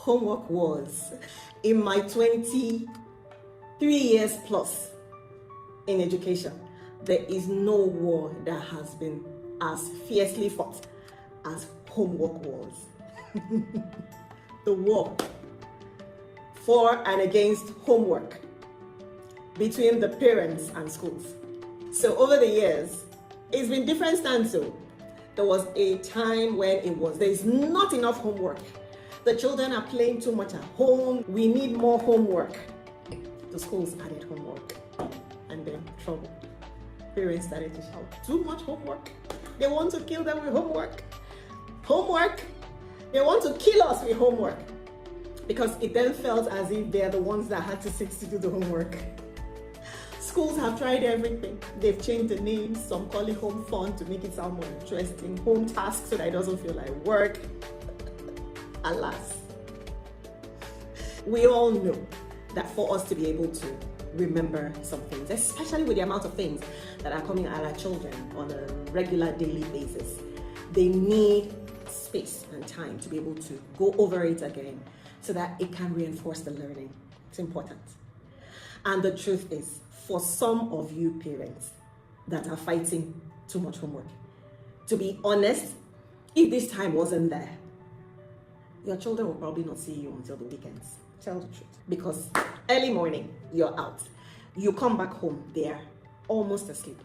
homework wars. In my 23 years plus in education, there is no war that has been as fiercely fought as homework wars. The war for and against homework between the parents and schools. So over the years, it's been different stands. So there was a time when there's not enough homework. The children are playing too much at home. We need more homework. The schools added homework, and then trouble. Parents started to shout, too much homework. They want to kill them with homework. Homework. They want to kill us with homework. Because it then felt as if they're the ones that had to sit to do the homework. Schools have tried everything. They've changed the names. Some call it home fun to make it sound more interesting. Home task so that it doesn't feel like work. Alas. We all know that for us to be able to remember some things, especially with the amount of things that are coming at our children on a regular daily basis, they need space and time to be able to go over it again so that it can reinforce the learning. It's important. And the truth is, for some of you parents that are fighting too much homework, to be honest, if this time wasn't there, your children will probably not see you until the weekends. Tell the truth. Because early morning, you're out. You come back home, they're almost asleep.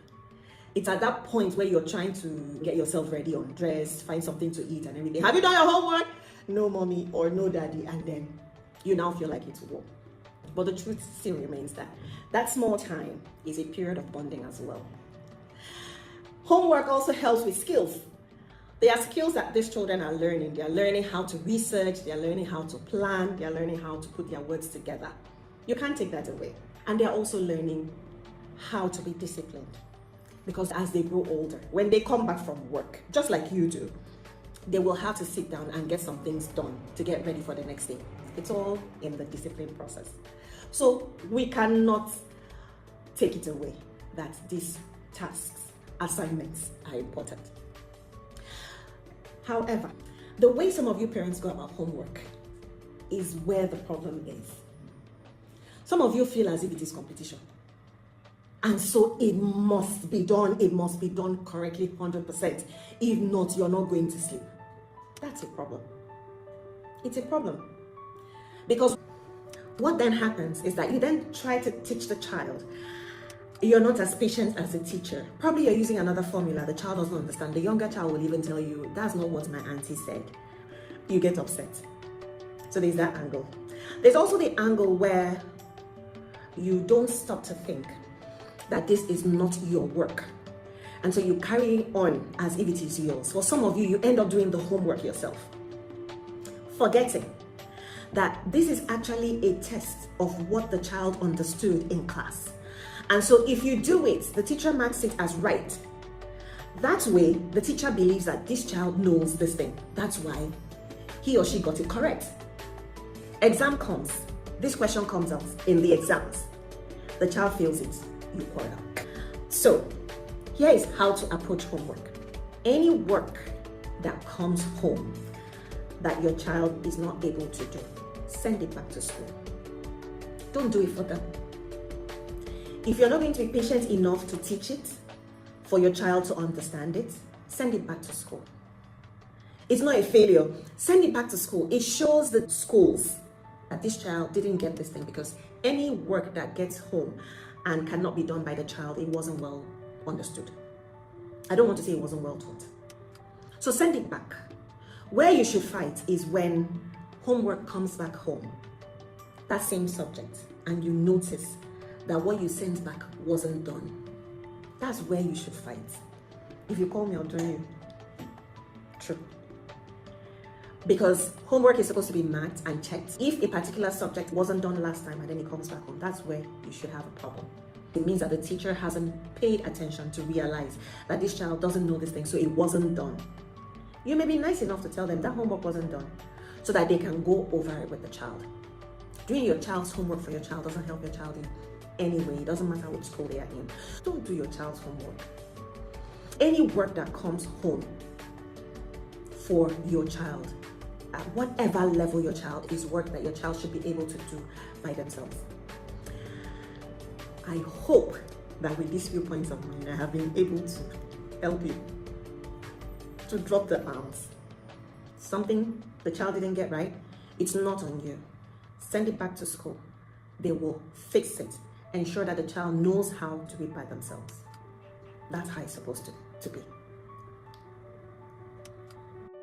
It's at that point where you're trying to get yourself ready, undressed, find something to eat and everything. Have you done your homework? No, mommy, or no, daddy. And then you now feel like it's war. But the truth still remains that small time is a period of bonding as well. Homework also helps with skills. There are skills that these children are learning. They are learning how to research. They are learning how to plan. They are learning how to put their words together. You can't take that away. And they are also learning how to be disciplined. Because as they grow older, when they come back from work, just like you do, they will have to sit down and get some things done to get ready for the next day. It's all in the discipline process. So we cannot take it away that these tasks, assignments are important. However, the way some of you parents go about homework is where the problem is. Some of you feel as if it is competition. And so it must be done correctly 100%. If not, you're not going to sleep. That's a problem. It's a problem. Because what then happens is that you then try to teach the child. You're not as patient as a teacher. Probably you're using another formula the child doesn't understand. The younger child will even tell you, that's not what my auntie said. You get upset. So there's that angle. There's also the angle where you don't stop to think that this is not your work. And so you carry on as if it is yours. For some of you, you end up doing the homework yourself, forgetting that this is actually a test of what the child understood in class. And so if you do it, the teacher marks it as right. That way, the teacher believes that this child knows this thing. That's why he or she got it correct. Exam comes. This question comes out in the exams. The child feels it. You quarrel. So here is how to approach homework. Any work that comes home that your child is not able to do, send it back to school. Don't do it for them. If you're not going to be patient enough to teach it, for your child to understand it, send it back to school. It's not a failure. Send it back to school. It shows the schools that this child didn't get this thing, because any work that gets home and cannot be done by the child, it wasn't well understood. I don't want to say it wasn't well taught. So send it back. Where you should fight is when homework comes back home, that same subject, and you notice that what you sent back wasn't done. That's where you should fight. If you call me, I'll join you. True. Because homework is supposed to be marked and checked. If a particular subject wasn't done last time and then it comes back home, that's where you should have a problem. It means that the teacher hasn't paid attention to realize that this child doesn't know this thing, so it wasn't done. You may be nice enough to tell them that homework wasn't done so that they can go over it with the child. Doing your child's homework for your child doesn't help your child in any way. It doesn't matter which school they are in. Don't do your child's homework. Any work that comes home for your child, at whatever level your child is, work that your child should be able to do by themselves. I hope that with these few points of mine, I have been able to help you to drop the arms. Something the child didn't get right, it's not on you. Send it back to school. They will fix it. Ensure that the child knows how to do it by themselves. That's how it's supposed to be.